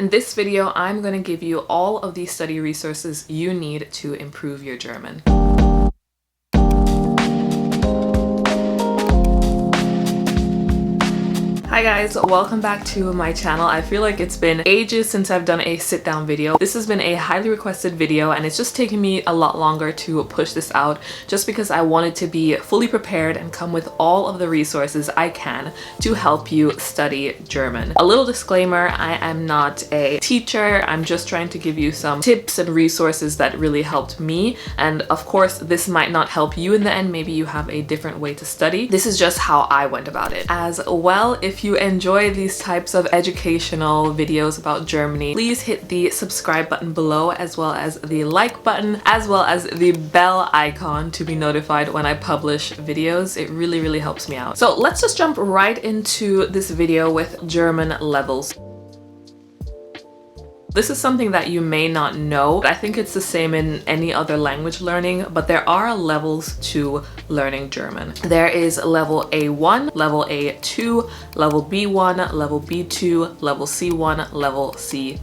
In this video, I'm going to give you all of the study resources you need to improve your German. Hi guys, welcome back to my channel. I feel like it's been ages since I've done a sit down video. This has been a highly requested video and it's just taken me a lot longer to push this out just because I wanted to be fully prepared and come with all of the resources I can to help you study German. A little disclaimer, I am not a teacher. I'm just trying to give you some tips and resources that really helped me. And of course, this might not help you in the end. Maybe you have a different way to study. This is just how I went about it. As well, if you enjoy these types of educational videos about Germany, please hit the subscribe button below, as well as the like button, as well as the bell icon to be notified when I publish videos. It really helps me out. So let's just jump right into this video with German levels. This is something that you may not know. I think it's the same in any other language learning, but there are levels to learning German. There is level A1, level A2, level B1, level B2, level C1, level C2.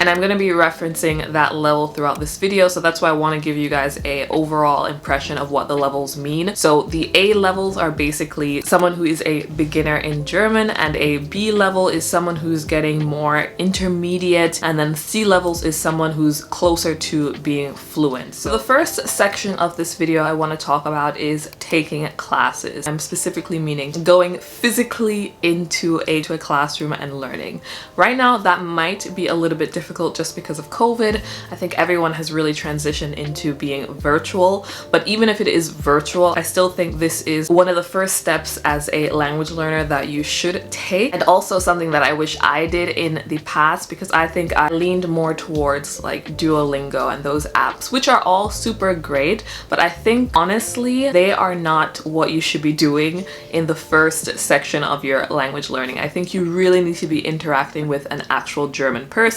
And I'm going to be referencing that level throughout this video, so that's why I want to give you guys a overall impression of what the levels mean. So the A levels are basically someone who is a beginner in German, and a B level is someone who's getting more intermediate, and then C levels is someone who's closer to being fluent. So the first section of this video I want to talk about is taking classes. I'm specifically meaning going physically into a classroom and learning. Right now that might be a little bit difficult just because of COVID. I think everyone has really transitioned into being virtual, but even if it is virtual, I still think this is one of the first steps as a language learner that you should take, and also something that I wish I did in the past, because I think I leaned more towards like Duolingo and those apps, which are all super great, but I think honestly they are not what you should be doing in the first section of your language learning. I think you really need to be interacting with an actual German person,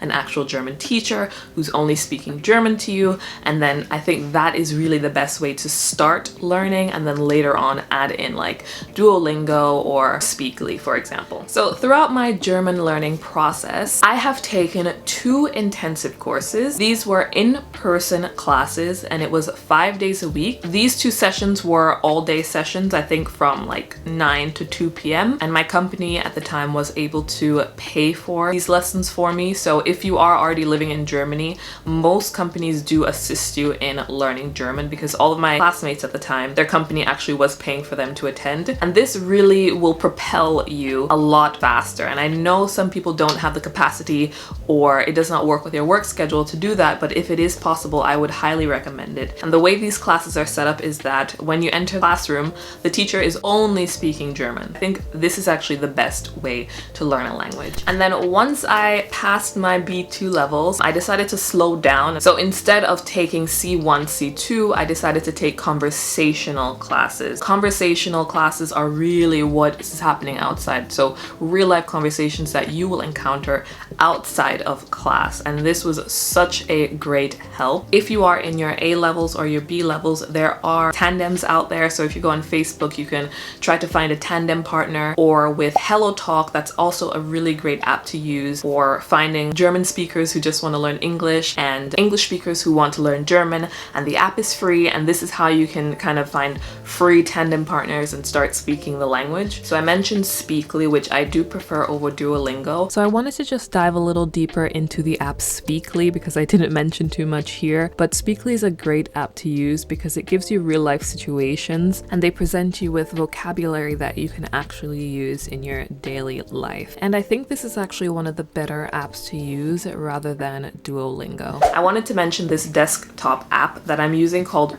an actual German teacher who's only speaking German to you, and then I think that is really the best way to start learning, and then later on add in like Duolingo or Speakly, for example. So throughout my German learning process, I have taken 2 intensive courses. These were in-person classes and it was 5 days a week. These 2 sessions were all-day sessions, I think from like 9 to 2 p.m. and my company at the time was able to pay for these lessons for me. So if you are already living in Germany, most companies do assist you in learning German, because all of my classmates at the time, their company actually was paying for them to attend. And this really will propel you a lot faster. And I know some people don't have the capacity, or it does not work with your work schedule to do that, but if it is possible, I would highly recommend it. And the way these classes are set up is that when you enter the classroom, the teacher is only speaking German. I think this is actually the best way to learn a language. And then once I passed my B2 levels, I decided to slow down. So instead of taking C1, C2, I decided to take conversational classes. Conversational classes are really what is happening outside. So real life conversations that you will encounter outside of class. And this was such a great help. If you are in your A levels or your B levels, there are tandems out there. So if you go on Facebook, you can try to find a tandem partner, or with Hello Talk, that's also a really great app to use for finding German speakers who just want to learn English and English speakers who want to learn German. And the app is free, and this is how you can kind of find free tandem partners and start speaking the language. So I mentioned Speakly, which I do prefer over Duolingo. So I wanted to just dive a little deeper into the app Speakly because I didn't mention too much here, but Speakly is a great app to use because it gives you real life situations and they present you with vocabulary that you can actually use in your daily life. And I think this is actually one of the better apps to use rather than Duolingo. I wanted to mention this desktop app that I'm using called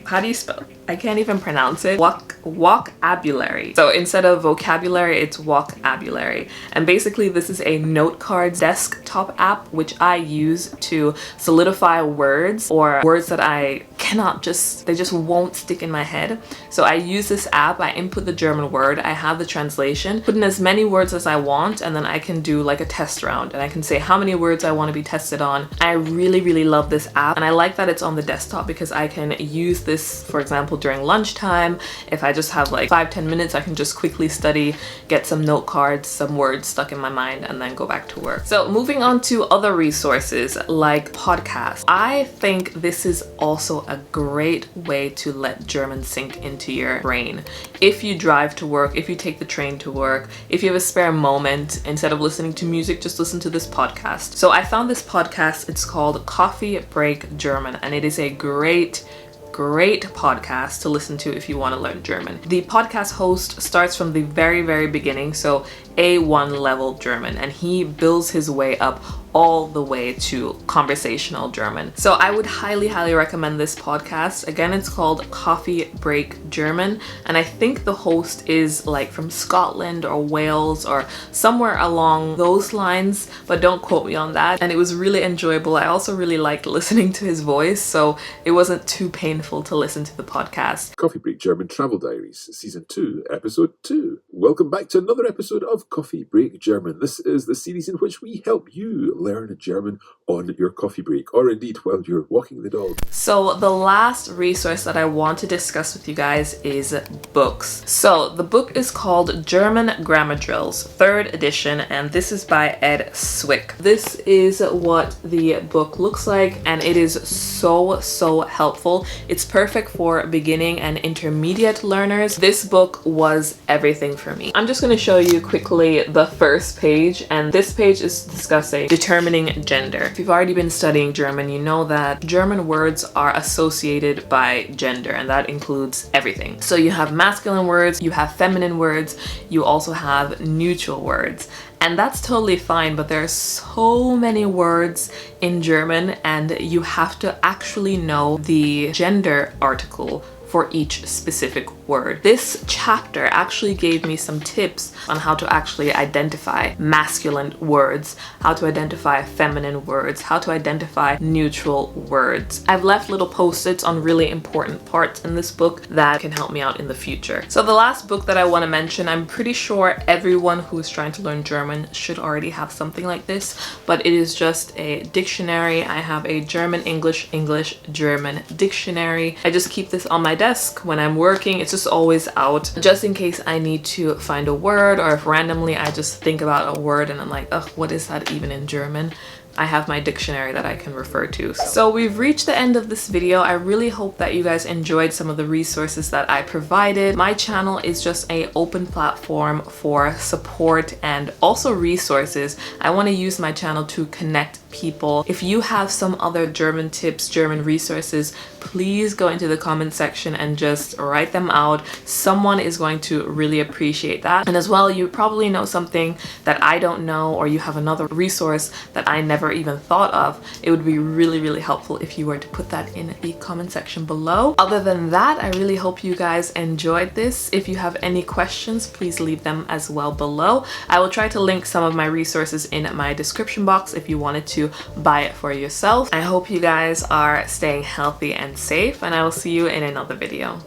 how do you spell? I can't even pronounce it. Vocabulary. So instead of vocabulary, it's vocabulary. And basically this is a note card desktop app which I use to solidify words, or words that I they just won't stick in my head. So I use this app, I input the German word, I have the translation, put in as many words as I want, and then I can do like a test round and I can say how many words I want to be tested on. I really love this app, and I like that it's on the desktop because I can use this, for example, during lunchtime. If I just have like 5-10 minutes, I can just quickly study, get some note cards, some words stuck in my mind, and then go back to work. So moving on to other resources like podcasts. I think this is also a great way to let German sink into your brain. If you drive to work, if you take the train to work, if you have a spare moment, instead of listening to music, just listen to this podcast. So I found this podcast, it's called Coffee Break German, and it is a great podcast to listen to if you want to learn German. The podcast host starts from the very beginning, so A1 level German, and he builds his way up all the way to conversational German. So I would highly recommend this podcast. Again, it's called Coffee Break German, and I think the host is like from Scotland or Wales or somewhere along those lines, but don't quote me on that. And it was really enjoyable. I also really liked listening to his voice, so it wasn't too painful to listen to the podcast. Coffee Break German Travel Diaries, Season 2, Episode 2. Welcome back to another episode of Coffee Break German. This is the series in which we help you learn German on your coffee break, or indeed while you're walking the dog. So the last resource that I want to discuss with you guys is books. So the book is called German Grammar Drills, 3rd edition, and this is by 𝗵𝗁𝘁. This is what the book looks like, and it is so helpful. It's perfect for beginning and intermediate learners. This book was everything for me. I'm just going to show you quickly the first page, and this page is discussing determining gender. If you've already been studying German, you know that German words are associated by gender, and that includes everything. So you have masculine words, you have feminine words, you also have neutral words. And that's totally fine, but there are so many words in German, and you have to actually know the gender article for each specific word. This chapter actually gave me some tips on how to actually identify masculine words, how to identify feminine words, how to identify neutral words. I've left little post-its on really important parts in this book that can help me out in the future. So the last book that I want to mention, I'm pretty sure everyone who is trying to learn German should already have something like this, but it is just a dictionary. I have a German, English, German dictionary. I just keep this on my desk when I'm working. It's just always out, just in case I need to find a word, or if randomly I just think about a word and I'm like, oh, what is that even in German? I have my dictionary that I can refer to. So we've reached the end of this video. I really hope that you guys enjoyed some of the resources that I provided. My channel is just an open platform for support and also resources. I want to use my channel to connect people. If you have some other German tips, German resources, please go into the comment section and just write them out. Someone is going to really appreciate that. And as well, you probably know something that I don't know, or you have another resource that I never even thought of. It would be really helpful if you were to put that in the comment section below. Other than that, I really hope you guys enjoyed this. If you have any questions, please leave them as well below. I will try to link some of my resources in my description box if you wanted to buy it for yourself. I hope you guys are staying healthy and safe, and I will see you in another video.